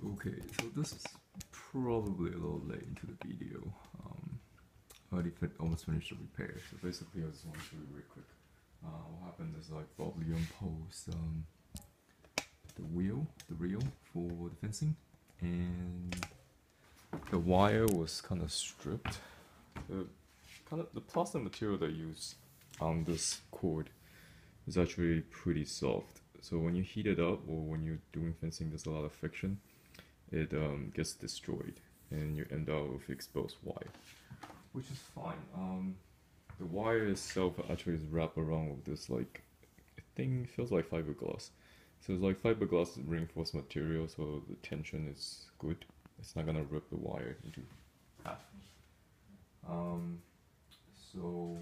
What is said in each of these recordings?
Okay, so this is probably a little late into the video. I already almost finished the repair, so basically I just want to show you real quick. What happened is like Bell Blvd posed the reel for the fencing, and the wire was kind of stripped. The plastic material they use on this cord is actually pretty soft. So when you heat it up or when you're doing fencing, there's a lot of friction. It gets destroyed and you end up with exposed wire, which is fine. The wire itself actually is wrapped around with this like thing, feels like fiberglass. So it's like fiberglass reinforced material, so the tension is good. It's not gonna rip the wire into half. So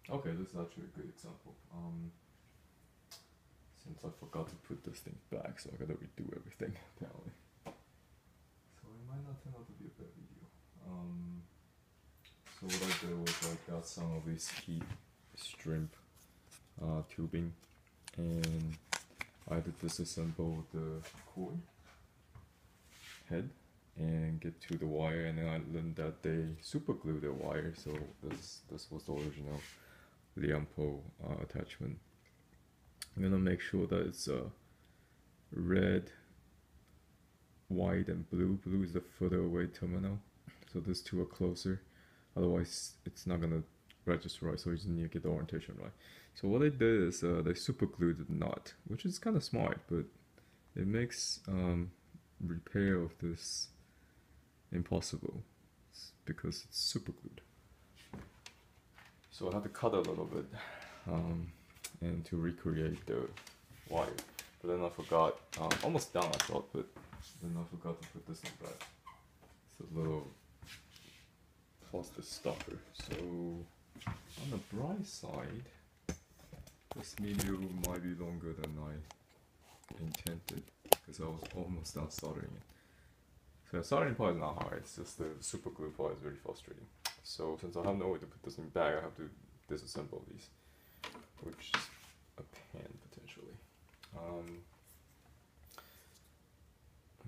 okay, this is actually a good example. Since I forgot to put this thing back, so I gotta redo everything apparently. So it might not turn out to be a bad video. So what I did was I got some of these heat shrimp tubing, and I had to disassemble the cord head and get to the wire, and then I learned that they super glue the wire, so this was the original LIRR attachment. I'm gonna make sure that it's red, white, and blue. Blue is the further away terminal, so these two are closer. Otherwise, it's not gonna register right. So you just need to get the orientation right. So what they did is they super glued the nut, which is kind of smart, but it makes repair of this impossible because it's super glued. So I had to cut a little bit. And to recreate the wire, but then I forgot, almost done I thought, but then I forgot to put this in back. It's a little plastic stopper. So on the bright side, this video might be longer than I intended because I was almost done soldering it. So the soldering part is not hard, it's just the super glue part is really frustrating. So since I have no way to put this in back, I have to disassemble these, which is a pain potentially. I'm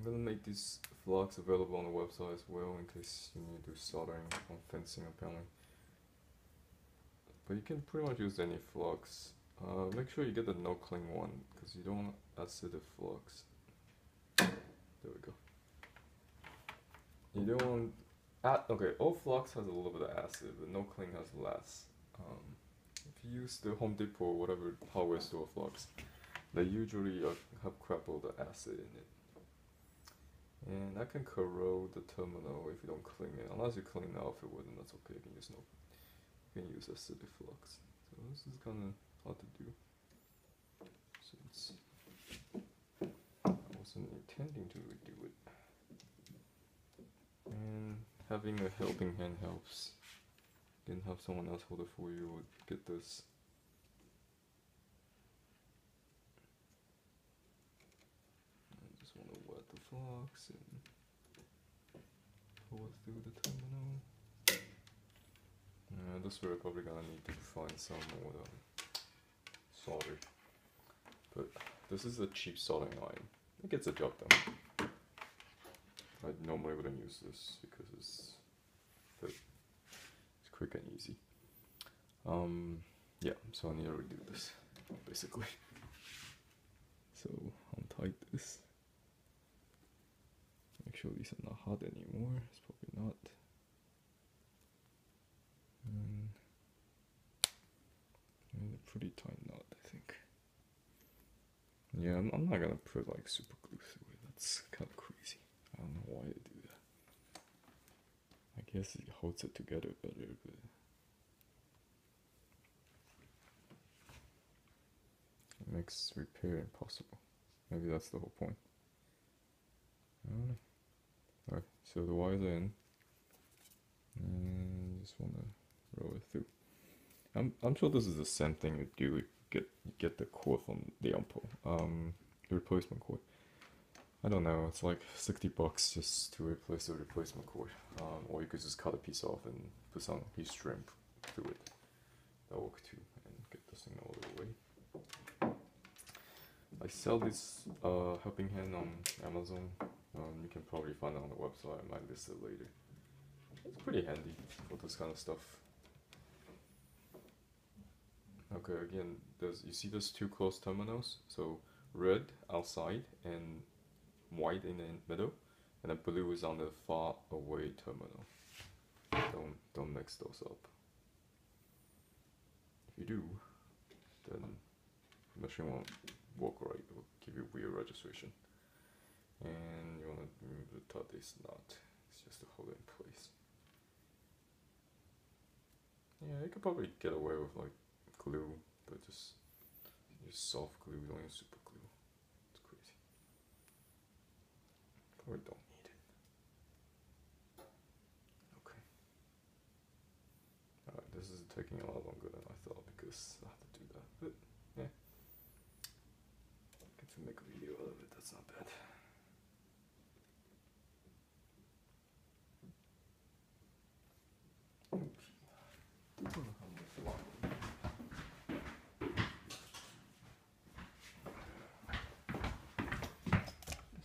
gonna make these vlogs available on the website as well in case you need to do soldering on fencing apparently. But you can pretty much use any flux. Make sure you get the no cling one because you don't want acidic flux. There we go. You don't want okay, all flux has a little bit of acid, but no cling has less. If you use the Home Depot or whatever hardware store flux, they usually have crap all the acid in it. And that can corrode the terminal if you don't clean it. Unless you clean it off it would, then that's okay. You can use acidic flux. So this is kind of hard to do. Since I wasn't intending to redo it. And having a helping hand helps. You can have someone else hold it for you or get this. I just want to wet the flux and pull it through the terminal. This way we're probably gonna need to find some more solder. But this is a cheap soldering iron. It gets the job done. I normally wouldn't use this because it's quick and easy. Yeah, so I need to redo this basically. So untie this. Make sure these are not hot anymore. It's probably not. And a pretty tight knot, I think. Yeah, I'm not gonna put like super glue through it. That's kind of crazy. I don't know why I do that. I guess it holds it together better, but it makes repair impossible. Maybe that's the whole point. I don't know. Alright, so the wires are in. And just wanna roll it through. I'm sure this is the same thing you do. You get the cord from the LIRR, the replacement cord. I don't know, it's like $60 just to replace the replacement cord. Or you could just cut a piece off and put some heat shrink through it. That'll work too, and get this thing all the way. I sell this helping hand on Amazon. You can probably find it on the website. I might list it later. It's pretty handy for this kind of stuff. Okay, again, you see those two closed terminals? So red outside and white in the middle, and the blue is on the far away terminal. Don't mix those up. If you do, then the machine won't work right. It will give you weird registration. And you want to remove the this nut. It's just to hold it in place. Yeah, you could probably get away with like glue, but just soft glue, you don't use super glue. It's crazy. Probably don't need it. Okay. Alright, this is taking a lot longer than I thought because I have to do that. But yeah. Get to make a video out of it, that's not bad.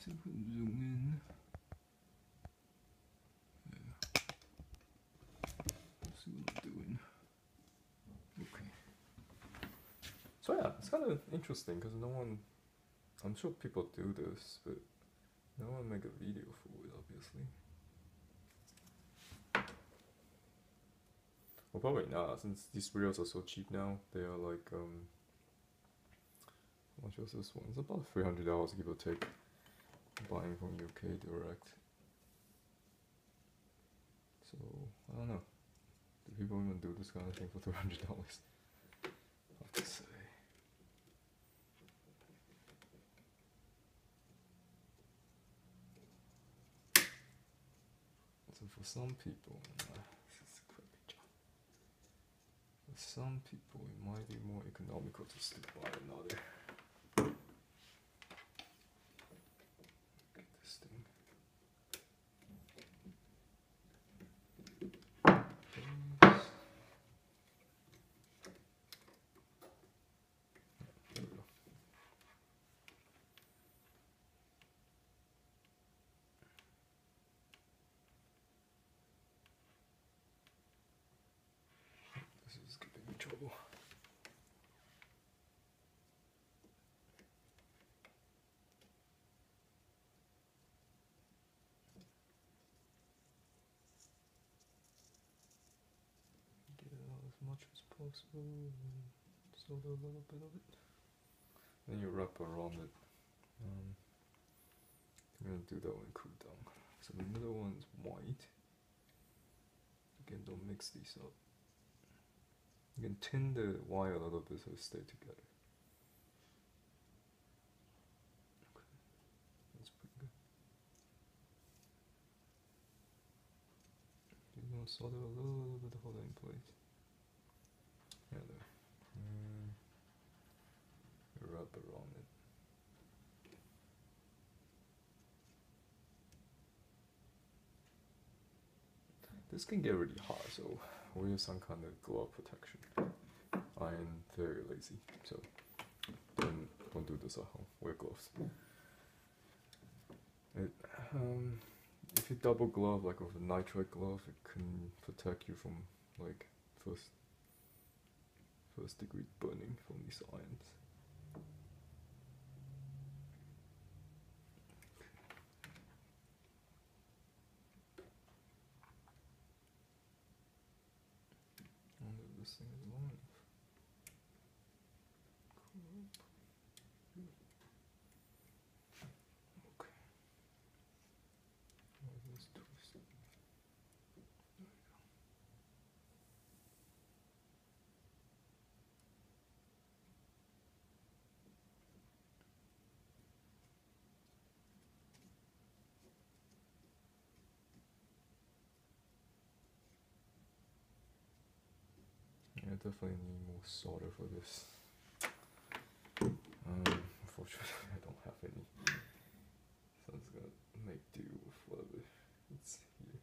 Zoom in. Yeah. Let's see what I'm doing. Okay. So yeah, it's kind of interesting because no one, I'm sure people do this, but no one make a video for it, obviously. Well, probably not, since these reels are so cheap now. They are like, how much was this one? It's about $300, give or take. Buying from UK direct. So, I don't know. Do people even do this kind of thing for $300? I have to say. So for some people, this is a crappy job. For some people, it might be more economical just to buy another. Get this thing. There we go. This is giving me trouble. Get it out as much as possible and solder a little bit of it. Then you wrap around it. I'm gonna do that one cool down. So the middle one's white. Again, don't mix these up. You can tin the wire a little bit so it stay together. Okay, that's pretty good. You're gonna solder a little bit to hold it in place. Yeah, there. Wrap around it. This can get really hot, so we'll use some kind of glove protection. I am very lazy, so don't do this at home. Wear gloves. If you double glove, like with a nitride glove, it can protect you from like first degree burning from these irons. I wonder if this thing is long enough. Okay. Where's this twist? There we go. Yeah, definitely need more solder for this. Unfortunately, I don't have any. So I'm just gonna make do with whatever it's here.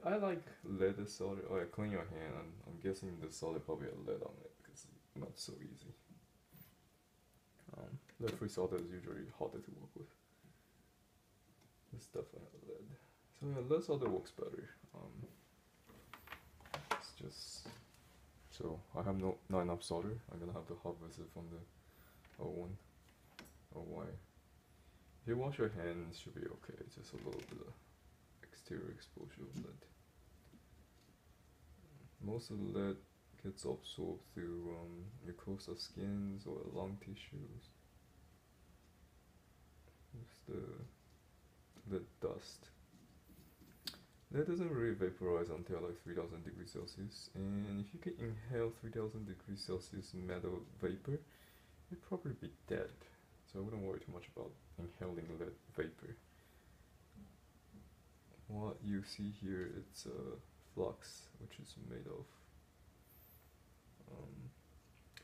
I like leather solder. Oh, yeah, clean your hand. I'm guessing the solder probably had lead on it because not so easy. Lead free solder is usually harder to work with. This stuff I have lead. So yeah, lead solder works better. It's just so I have not enough solder. I'm gonna have to harvest it from the O1 or Y. If you wash your hands, should be okay. It's just a little bit of exterior exposure of lead. Most of the lead gets absorbed through mucosa skins or lung tissues. It's the dust. Lead doesn't really vaporize until like 3000 degrees Celsius, and if you can inhale 3000 degrees Celsius metal vapor, you'd probably be dead. So I wouldn't worry too much about inhaling lead vapor. What you see here, it's a flux, which is made of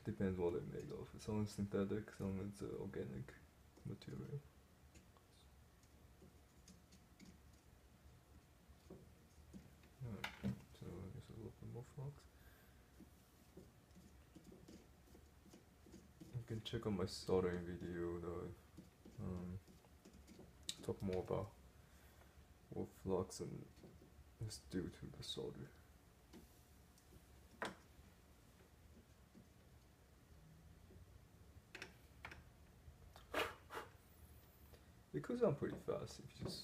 depends what it's made of. Some is synthetic, some is organic material. Alright, so I guess a little bit more flux. You can check out my soldering video though. Talk more about what flux and is due to the solder. It cools down pretty fast if you just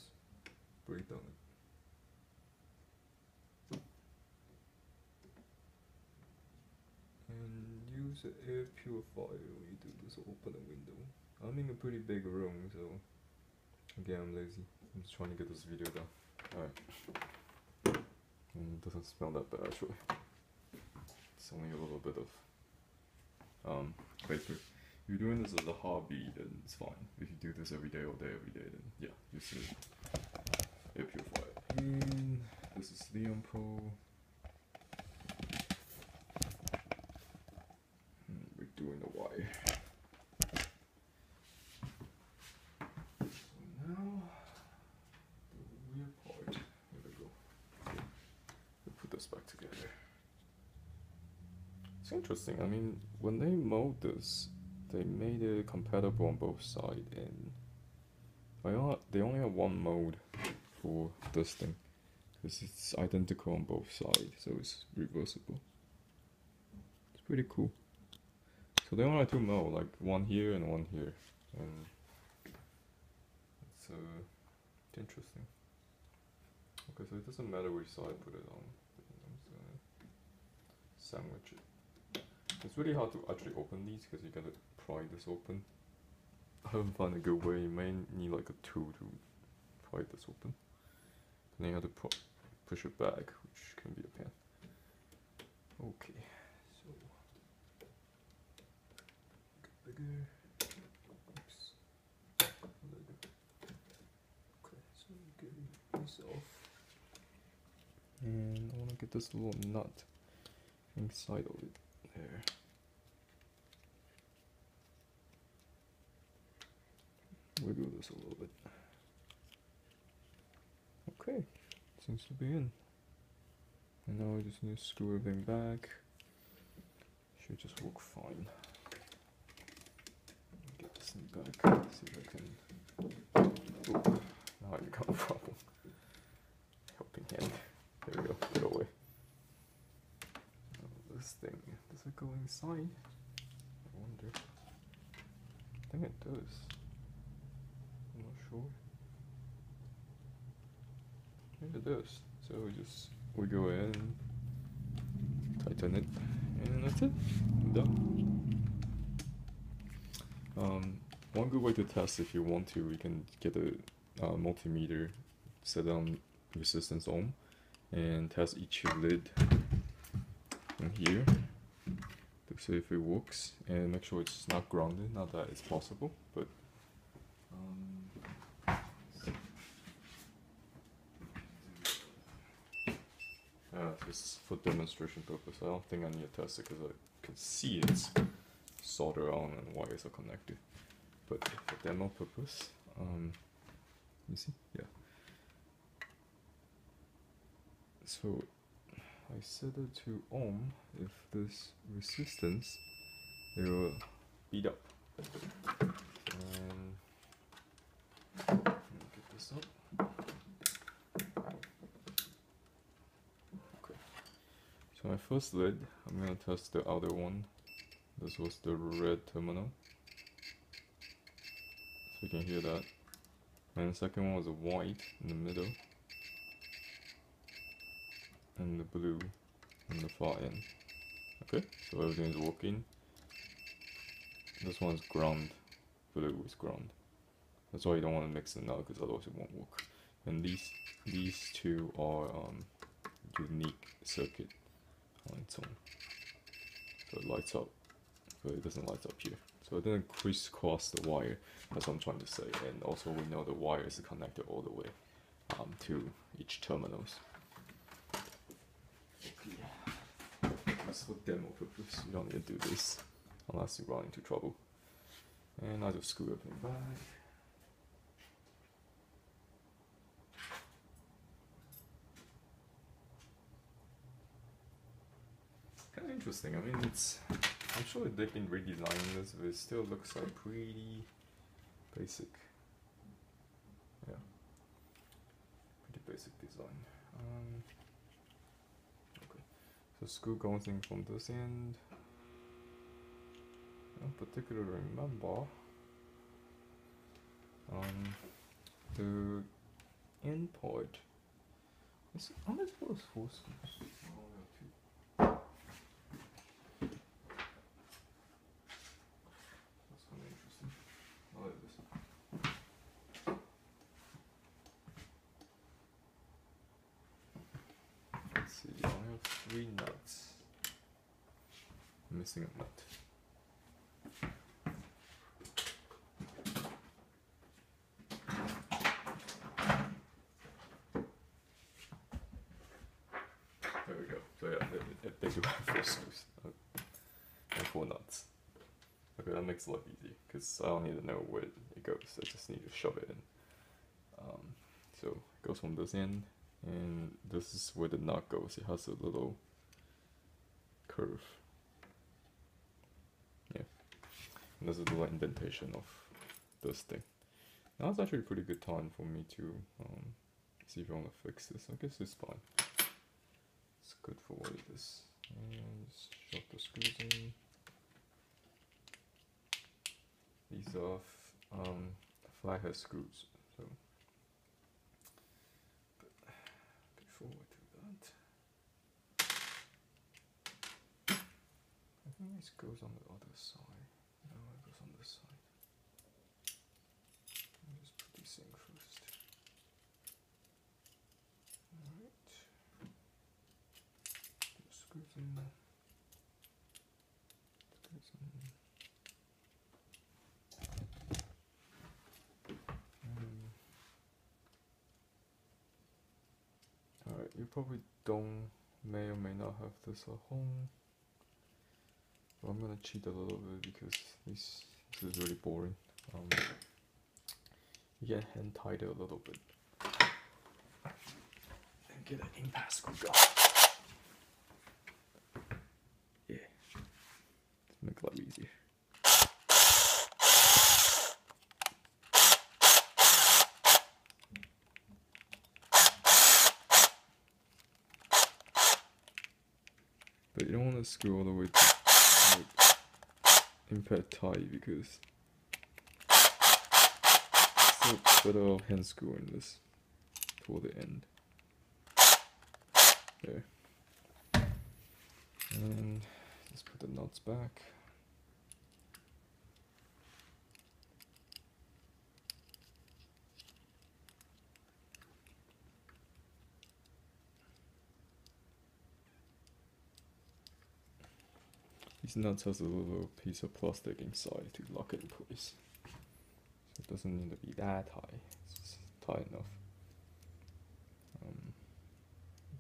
breathe on it. And use an air purifier when you do this, open a window. I'm in a pretty big room, so again I'm lazy. I'm just trying to get this video done. Alright. It doesn't smell that bad actually. It's only a little bit of vapor. If you're doing this as a hobby, then it's fine. If you do this every day, all day, every day, then yeah, you see air purifier. And this is Liam Pro. We're doing the wire. So now the rear part. Here we go. We'll put this back together. It's interesting. I mean, when they mold this, they made it compatible on both sides, and they only have one mode for this thing because it's identical on both sides, so it's reversible. It's pretty cool. So they only have two modes, like one here and one here, and it's interesting. Okay, so it doesn't matter which side I put it on. I'm just gonna sandwich it. It's really hard to actually open these because you gotta pry this open. I haven't found a good way. You may need like a tool to pry this open. And then you have to push it back, which can be a pain. Okay, so get bigger. Oops. Okay, so getting this off. And I want to get this little nut inside of it. There. Wiggle this a little bit. Okay, seems to be in. And now I just need to screw everything back. Should just work fine. Get this thing back. See if I can. Oh, now I got a problem. Helping hand. There we go. Get away. This thing, does it go inside? I wonder. I think it does. I'm not sure. Maybe it does. So we go in, tighten it, and that's it. I'm done. One good way to test, if you want to, you can get a multimeter, set on resistance ohm, and test each lid in here to see if it works, and make sure it's not grounded. Not that it's possible, but just for demonstration purpose. I don't think I need to test it because I can see it's solder on and wires are connected. But for demo purpose, you see, yeah. So I set it to ohm if this resistance they will beat up. And let me get this up. Okay. So my first lid, I'm gonna test the outer one. This was the red terminal. So you can hear that. And the second one was a white in the middle. And the blue on the far end. Okay, so everything is working. This one's ground. Blue is ground. That's why you don't want to mix it now, because otherwise it won't work. And these two are unique circuit on its own. So it lights up, but it doesn't light up here. So it didn't crisscross the wire. That's what I'm trying to say. And also we know the wire is connected all the way to each terminals. For demo purpose, you don't need to do this unless you run into trouble. And I'll just screw everything back. Kind of interesting. I mean, I'm sure they've been redesigning this, but it still looks like pretty basic. Yeah, pretty basic design. So screw goes in from this end. I don't particularly remember. The end part. How many was 4 screws? Oh, 2. That's kind of interesting. I like this. Let's see, I have 3 nuts. I'm missing a nut. There we go. So yeah, they do have 4 screws and 4 nuts. Okay, that makes it a lot easier because I don't need to know where it goes. I just need to shove it in. So it goes from this end, and this is where the nut goes. It has a little curve. Yeah, and this is the little indentation of this thing. Now it's actually a pretty good time for me to see if I want to fix this. I guess it's fine. It's good for what it is. And just shove the screws in. These are flathead screws. So before I do that, I think this goes on the other side. No, it goes on this side. Let me just put this in first. Alright. Screws in. Screws in. Alright, you probably may or may not have this at home. But I'm gonna cheat a little bit because this is really boring. You can hand tight it a little bit and get an impasse screw gun. Yeah, make it a lot easier. But you don't want to screw all the way to like, impact tight because it's better off hand screwing this toward the end. There. And just put the nuts back. These nuts has a little piece of plastic inside to lock it in place. So it doesn't need to be that high, it's just tight enough.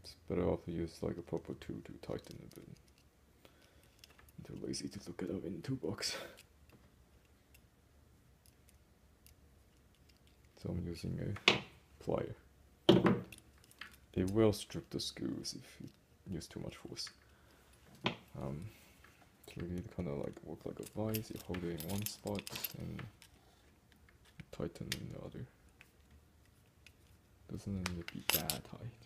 It's better off to use like a proper tool to tighten it, but I'm too lazy to look it up in the toolbox. So I'm using a plier. It will strip the screws if you use too much force. really kind of like work like a vice. You hold it in one spot and tighten in the other. Doesn't need to be that tight.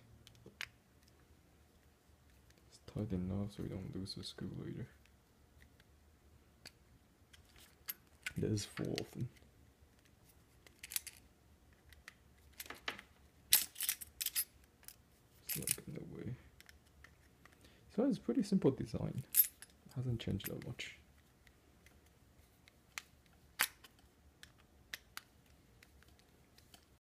It's tight enough so you don't lose the screw later. There's 4 of them. It's like in the way. So it's pretty simple design. Hasn't changed that much.